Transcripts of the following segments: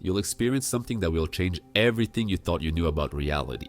you'll experience something that will change everything you thought you knew about reality.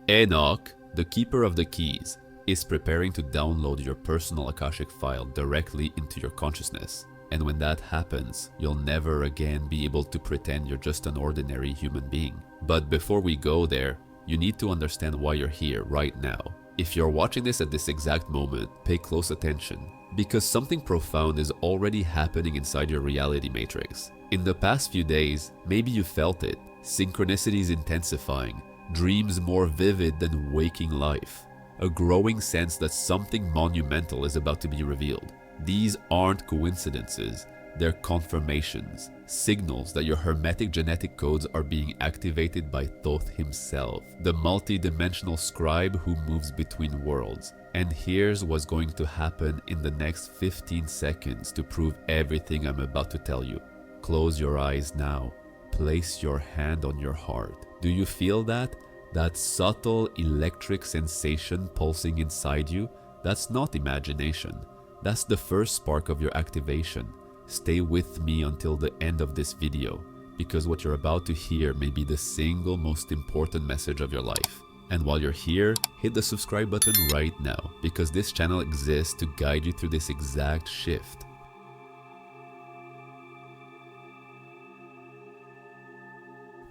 Enoch, the keeper of the keys, is preparing to download your personal Akashic file directly into your consciousness. And when that happens, you'll never again be able to pretend you're just an ordinary human being. But before we go there, you need to understand why you're here right now. If you're watching this at this exact moment, pay close attention, because something profound is already happening inside your reality matrix. In the past few days, maybe you felt it, synchronicities intensifying, dreams more vivid than waking life, a growing sense that something monumental is about to be revealed. These aren't coincidences, they're confirmations, signals that your hermetic genetic codes are being activated by Thoth himself, the multi-dimensional scribe who moves between worlds. And here's what's going to happen in the next 15 seconds to prove everything I'm about to tell you. Close your eyes now. Place your hand on your heart. Do you feel that? That subtle electric sensation pulsing inside you? That's not imagination. That's the first spark of your activation. Stay with me until the end of this video, because what you're about to hear may be the single most important message of your life. And while you're here, hit the subscribe button right now, because this channel exists to guide you through this exact shift.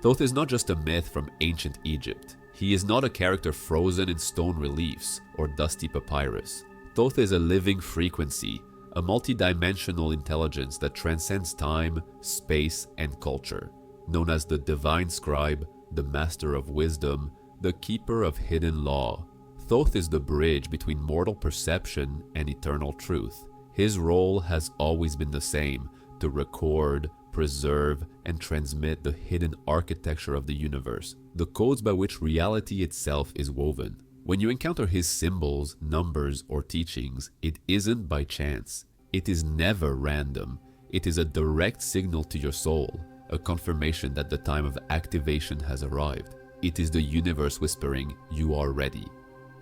Thoth is not just a myth from ancient Egypt. He is not a character frozen in stone reliefs or dusty papyrus. Thoth is a living frequency, a multi-dimensional intelligence that transcends time, space, and culture. Known as the divine scribe, the master of wisdom, the keeper of hidden law. Thoth is the bridge between mortal perception and eternal truth. His role has always been the same, to record, preserve, and transmit the hidden architecture of the universe, the codes by which reality itself is woven. When you encounter his symbols, numbers, or teachings, it isn't by chance. It is never random. It is a direct signal to your soul, a confirmation that the time of activation has arrived. It is the universe whispering, "You are ready."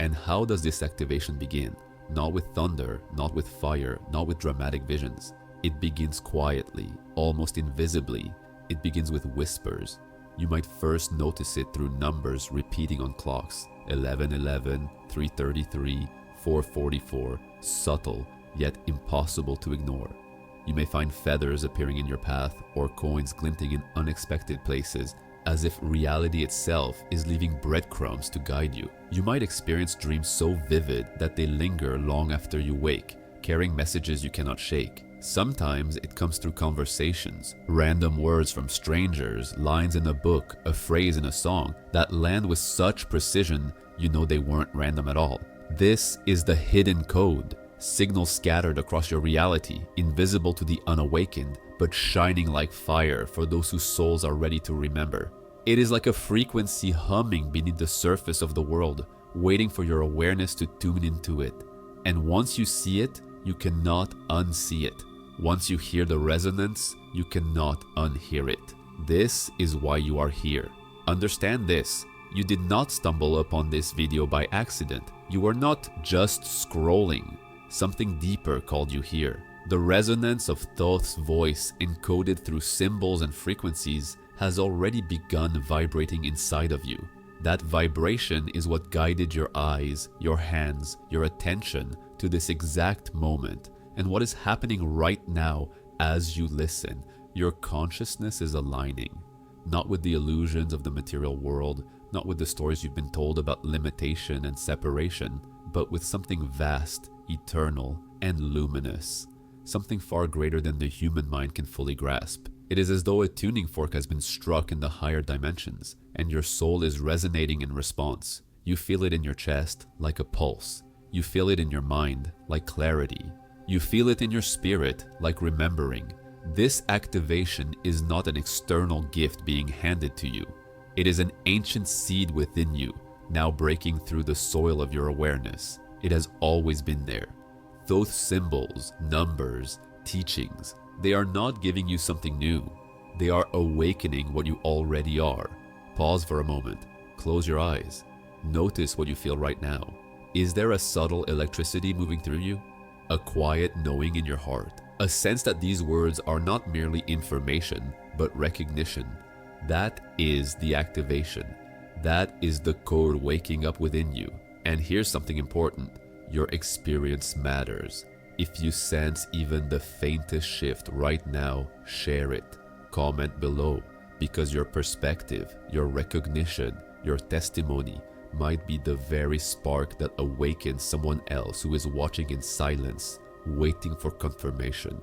And how does this activation begin? Not with thunder, not with fire, not with dramatic visions. It begins quietly, almost invisibly. It begins with whispers. You might first notice it through numbers repeating on clocks. 1111, 333, 444, subtle, yet impossible to ignore. You may find feathers appearing in your path or coins glinting in unexpected places, as if reality itself is leaving breadcrumbs to guide you. You might experience dreams so vivid that they linger long after you wake, carrying messages you cannot shake. Sometimes it comes through conversations, random words from strangers, lines in a book, a phrase in a song that land with such precision you know they weren't random at all. This is the hidden code, signals scattered across your reality, invisible to the unawakened, but shining like fire for those whose souls are ready to remember. It is like a frequency humming beneath the surface of the world, waiting for your awareness to tune into it. And once you see it, you cannot unsee it. Once you hear the resonance, you cannot unhear it. This is why you are here. Understand this. You did not stumble upon this video by accident. You were not just scrolling. Something deeper called you here. The resonance of Thoth's voice, encoded through symbols and frequencies, has already begun vibrating inside of you. That vibration is what guided your eyes, your hands, your attention to this exact moment. And what is happening right now as you listen, your consciousness is aligning. Not with the illusions of the material world, not with the stories you've been told about limitation and separation, but with something vast, eternal, and luminous. Something far greater than the human mind can fully grasp. It is as though a tuning fork has been struck in the higher dimensions, and your soul is resonating in response. You feel it in your chest, like a pulse. You feel it in your mind, like clarity. You feel it in your spirit, like remembering. This activation is not an external gift being handed to you. It is an ancient seed within you, now breaking through the soil of your awareness. It has always been there. Those symbols, numbers, teachings, they are not giving you something new. They are awakening what you already are. Pause for a moment. Close your eyes. Notice what you feel right now. Is there a subtle electricity moving through you? A quiet knowing in your heart? A sense that these words are not merely information, but recognition. That is the activation. That is the code waking up within you. And here's something important. Your experience matters. If you sense even the faintest shift right now, share it. Comment below, because your perspective, your recognition, your testimony might be the very spark that awakens someone else who is watching in silence, waiting for confirmation.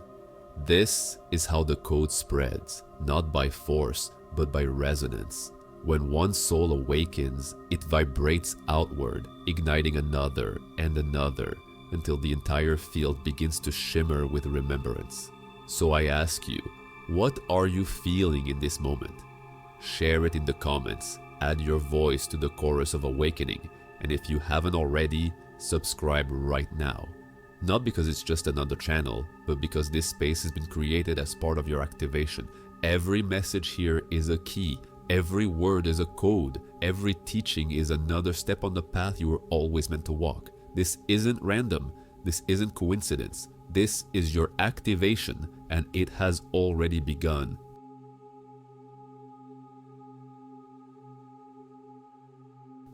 This is how the code spreads, not by force, but by resonance. When one soul awakens, it vibrates outward, igniting another and another, until the entire field begins to shimmer with remembrance. So I ask you, what are you feeling in this moment? Share it in the comments, add your voice to the chorus of awakening, and if you haven't already, subscribe right now. Not because it's just another channel, but because this space has been created as part of your activation. Every message here is a key. Every word is a code. Every teaching is another step on the path you were always meant to walk. This isn't random. This isn't coincidence. This is your activation, and it has already begun.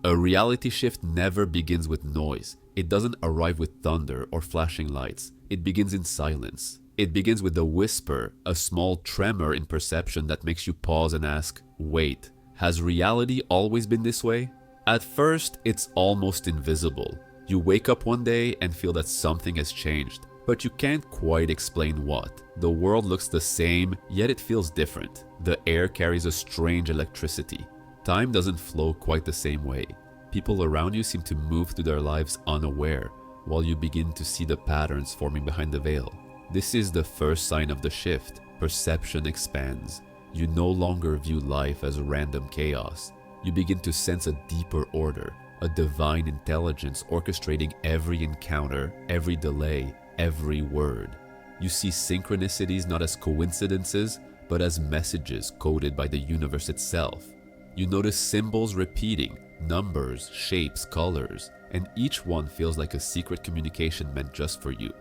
A reality shift never begins with noise. It doesn't arrive with thunder or flashing lights. It begins in silence. It begins with a whisper, a small tremor in perception that makes you pause and ask, wait, has reality always been this way? At first, it's almost invisible. You wake up one day and feel that something has changed, but you can't quite explain what. The world looks the same, yet it feels different. The air carries a strange electricity. Time doesn't flow quite the same way. People around you seem to move through their lives unaware, while you begin to see the patterns forming behind the veil. This is the first sign of the shift. Perception expands. You no longer view life as random chaos. You begin to sense a deeper order, a divine intelligence orchestrating every encounter, every delay, every word. You see synchronicities not as coincidences, but as messages coded by the universe itself. You notice symbols repeating, numbers, shapes, colors, and each one feels like a secret communication meant just for you.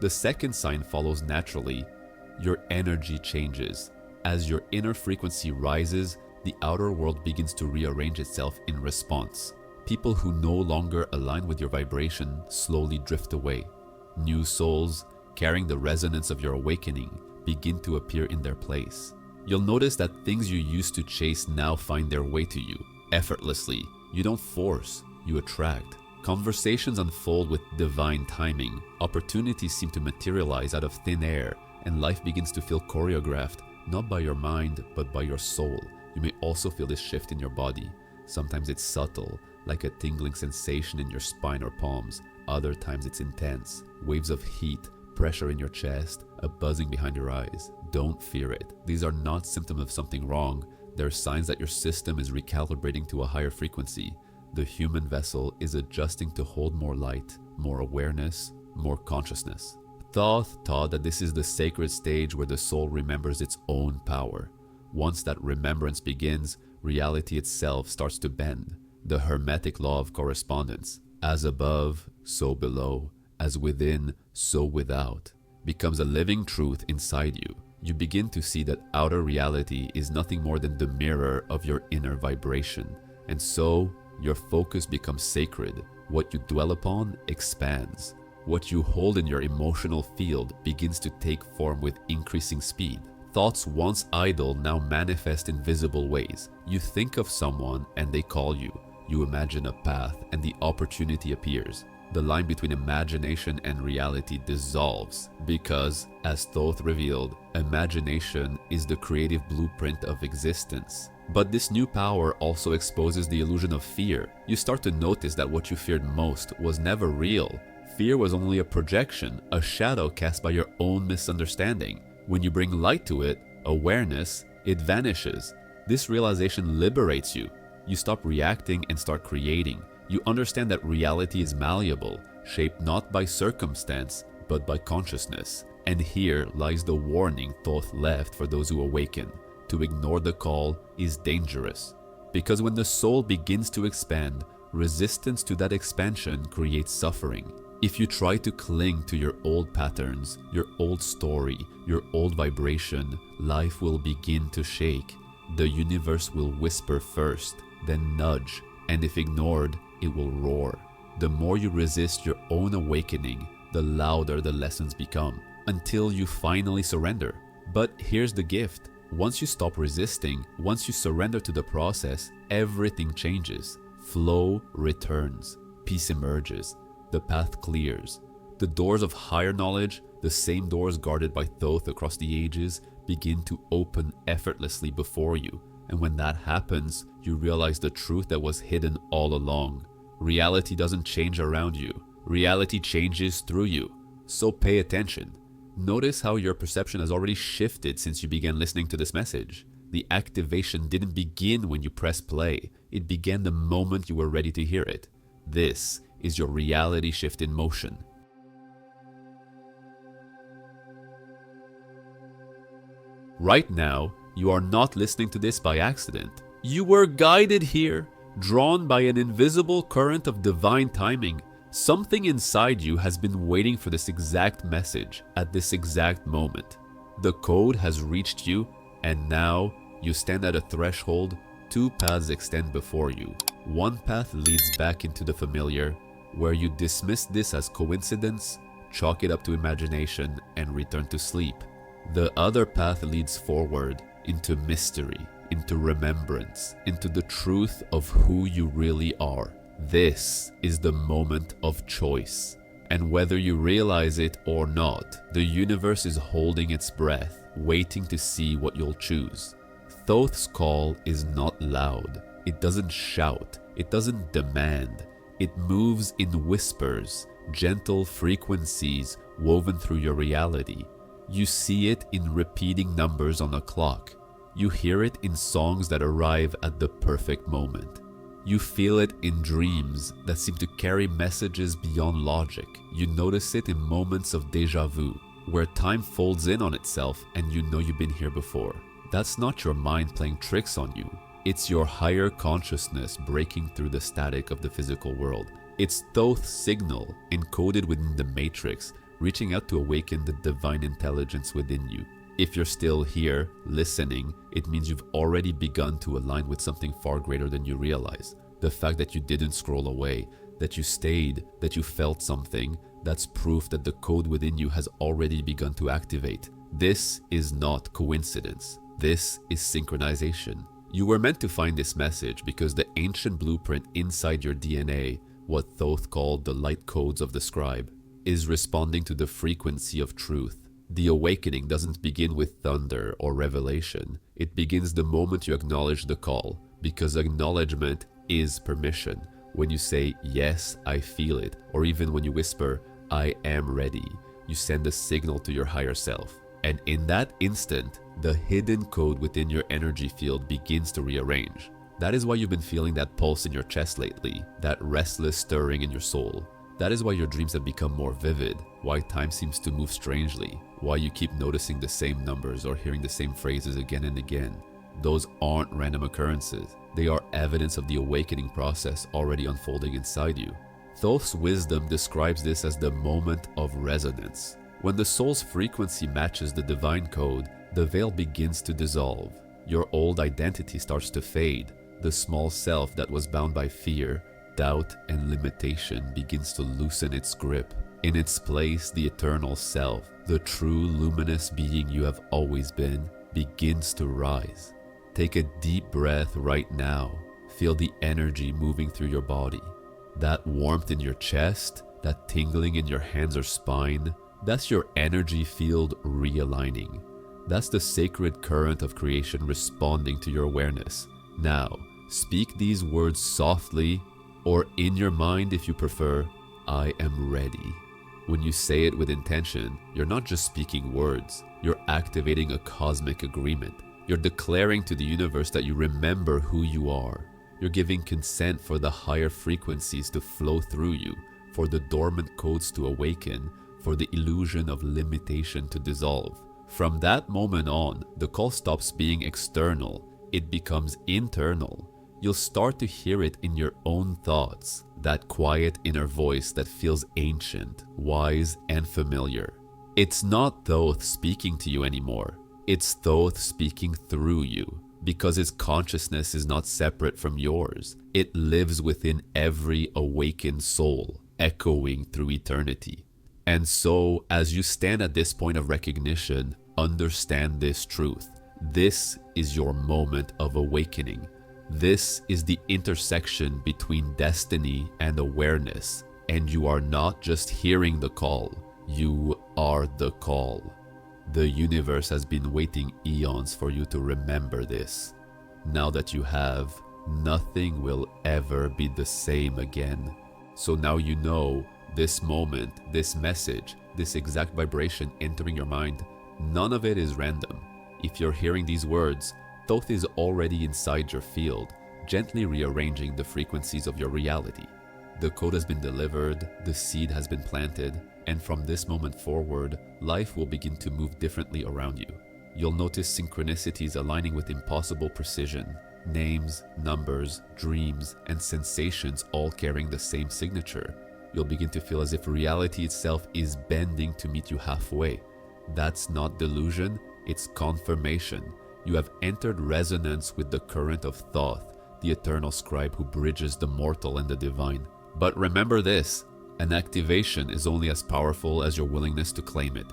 The second sign follows naturally. Your energy changes. As your inner frequency rises, the outer world begins to rearrange itself in response. People who no longer align with your vibration slowly drift away. New souls, carrying the resonance of your awakening, begin to appear in their place. You'll notice that things you used to chase now find their way to you, effortlessly. You don't force, you attract. Conversations unfold with divine timing. Opportunities seem to materialize out of thin air, and life begins to feel choreographed, not by your mind, but by your soul. You may also feel this shift in your body. Sometimes it's subtle, like a tingling sensation in your spine or palms. Other times it's intense, waves of heat, pressure in your chest, a buzzing behind your eyes. Don't fear it. These are not symptoms of something wrong. They're signs that your system is recalibrating to a higher frequency. The human vessel is adjusting to hold more light, more awareness, more consciousness. Thoth taught that this is the sacred stage where the soul remembers its own power. Once that remembrance begins, reality itself starts to bend. The Hermetic law of correspondence, as above, so below, as within, so without, becomes a living truth inside you. You begin to see that outer reality is nothing more than the mirror of your inner vibration. And so, your focus becomes sacred. What you dwell upon expands. What you hold in your emotional field begins to take form with increasing speed. Thoughts once idle now manifest in visible ways. You think of someone and they call you. You imagine a path and the opportunity appears. The line between imagination and reality dissolves because, as Thoth revealed, imagination is the creative blueprint of existence. But this new power also exposes the illusion of fear. You start to notice that what you feared most was never real. Fear was only a projection, a shadow cast by your own misunderstanding. When you bring light to it, awareness, it vanishes. This realization liberates you. You stop reacting and start creating. You understand that reality is malleable, shaped not by circumstance, but by consciousness. And here lies the warning Thoth left for those who awaken. To ignore the call is dangerous. Because when the soul begins to expand, resistance to that expansion creates suffering. If you try to cling to your old patterns, your old story, your old vibration, life will begin to shake. The universe will whisper first, then nudge, and if ignored, it will roar. The more you resist your own awakening, the louder the lessons become, until you finally surrender. But here's the gift. Once you stop resisting, once you surrender to the process, everything changes. Flow returns. Peace emerges. The path clears. The doors of higher knowledge, the same doors guarded by Thoth across the ages, begin to open effortlessly before you. And when that happens, you realize the truth that was hidden all along. Reality doesn't change around you. Reality changes through you. So pay attention. Notice how your perception has already shifted since you began listening to this message. The activation didn't begin when you press play. It began the moment you were ready to hear it. This is your reality shift in motion. Right now, you are not listening to this by accident. You were guided here, drawn by an invisible current of divine timing. Something inside you has been waiting for this exact message at this exact moment. The code has reached you, and now you stand at a threshold. Two paths extend before you. One path leads back into the familiar, where you dismiss this as coincidence, chalk it up to imagination, and return to sleep. The other path leads forward into mystery, into remembrance, into the truth of who you really are. This is the moment of choice. And whether you realize it or not, the universe is holding its breath, waiting to see what you'll choose. Thoth's call is not loud. It doesn't shout. It doesn't demand. It moves in whispers, gentle frequencies woven through your reality. You see it in repeating numbers on a clock. You hear it in songs that arrive at the perfect moment. You feel it in dreams that seem to carry messages beyond logic. You notice it in moments of déjà vu, where time folds in on itself and you know you've been here before. That's not your mind playing tricks on you. It's your higher consciousness breaking through the static of the physical world. It's Thoth's signal encoded within the matrix, reaching out to awaken the divine intelligence within you. If you're still here, listening, it means you've already begun to align with something far greater than you realize. The fact that you didn't scroll away, that you stayed, that you felt something, that's proof that the code within you has already begun to activate. This is not coincidence. This is synchronization. You were meant to find this message because the ancient blueprint inside your DNA, what Thoth called the light codes of the scribe, is responding to the frequency of truth. The awakening doesn't begin with thunder or revelation. It begins the moment you acknowledge the call, because acknowledgement is permission. When you say, yes, I feel it, or even when you whisper, I am ready, you send a signal to your higher self. And in that instant, the hidden code within your energy field begins to rearrange. That is why you've been feeling that pulse in your chest lately, that restless stirring in your soul. That is why your dreams have become more vivid, why time seems to move strangely, why you keep noticing the same numbers or hearing the same phrases again and again. Those aren't random occurrences. They are evidence of the awakening process already unfolding inside you. Thoth's wisdom describes this as the moment of resonance. When the soul's frequency matches the divine code, the veil begins to dissolve. Your old identity starts to fade. The small self that was bound by fear, doubt, and limitation begins to loosen its grip. In its place, the eternal self, the true luminous being you have always been, begins to rise. Take a deep breath right now. Feel the energy moving through your body. That warmth in your chest, that tingling in your hands or spine, that's your energy field realigning. That's the sacred current of creation responding to your awareness. Now, speak these words softly, or in your mind if you prefer, I am ready. When you say it with intention, you're not just speaking words, you're activating a cosmic agreement. You're declaring to the universe that you remember who you are. You're giving consent for the higher frequencies to flow through you, for the dormant codes to awaken, for the illusion of limitation to dissolve. From that moment on, the call stops being external, it becomes internal. You'll start to hear it in your own thoughts, that quiet inner voice that feels ancient, wise, and familiar. It's not Thoth speaking to you anymore. It's Thoth speaking through you. because its consciousness is not separate from yours. It lives within every awakened soul, echoing through eternity. And so, as you stand at this point of recognition, understand this truth. This is your moment of awakening. This is the intersection between destiny and awareness. And you are not just hearing the call, you are the call. The universe has been waiting eons for you to remember this. Now that you have, nothing will ever be the same again. So now you know this moment, this message, this exact vibration entering your mind, none of it is random. If you're hearing these words, Thoth is already inside your field, gently rearranging the frequencies of your reality. The code has been delivered, the seed has been planted, and from this moment forward, life will begin to move differently around you. You'll notice synchronicities aligning with impossible precision, names, numbers, dreams, and sensations all carrying the same signature. You'll begin to feel as if reality itself is bending to meet you halfway. That's not delusion, it's confirmation. You have entered resonance with the current of Thoth, the eternal scribe who bridges the mortal and the divine. But remember this, an activation is only as powerful as your willingness to claim it.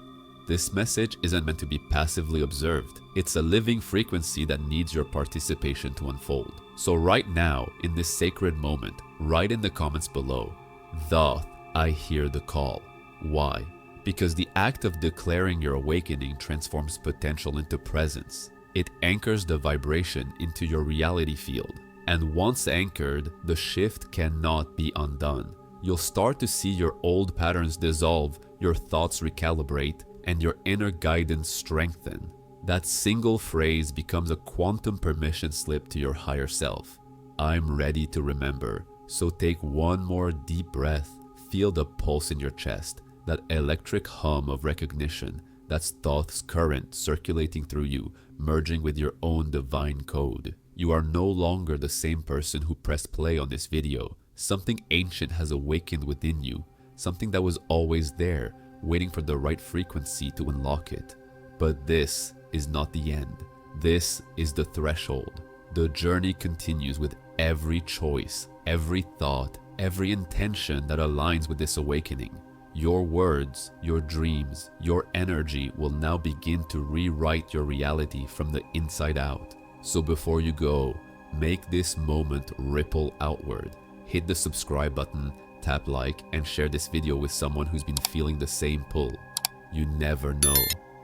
This message isn't meant to be passively observed. It's a living frequency that needs your participation to unfold. So right now, in this sacred moment, write in the comments below, Thoth, I hear the call. Why? Because the act of declaring your awakening transforms potential into presence. It anchors the vibration into your reality field. And once anchored, the shift cannot be undone. You'll start to see your old patterns dissolve, your thoughts recalibrate, and your inner guidance strengthen. That single phrase becomes a quantum permission slip to your higher self. I'm ready to remember. So take one more deep breath, feel the pulse in your chest, that electric hum of recognition. That's Thoth's current circulating through you, merging with your own divine code. You are no longer the same person who pressed play on this video. Something ancient has awakened within you, something that was always there, waiting for the right frequency to unlock it. But this is not the end. This is the threshold. The journey continues with every choice, every thought, every intention that aligns with this awakening. Your words, your dreams, your energy will now begin to rewrite your reality from the inside out. So before you go, make this moment ripple outward. Hit the subscribe button, tap like, and share this video with someone who's been feeling the same pull. You never know.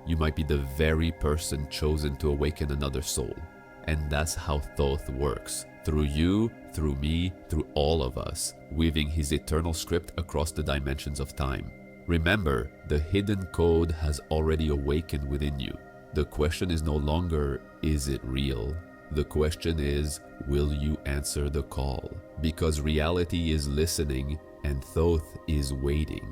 You might be the very person chosen to awaken another soul. And that's how Thoth works. Through you, through me, through all of us, weaving his eternal script across the dimensions of time. Remember, the hidden code has already awakened within you. The question is no longer, is it real? The question is, will you answer the call? Because reality is listening and Thoth is waiting.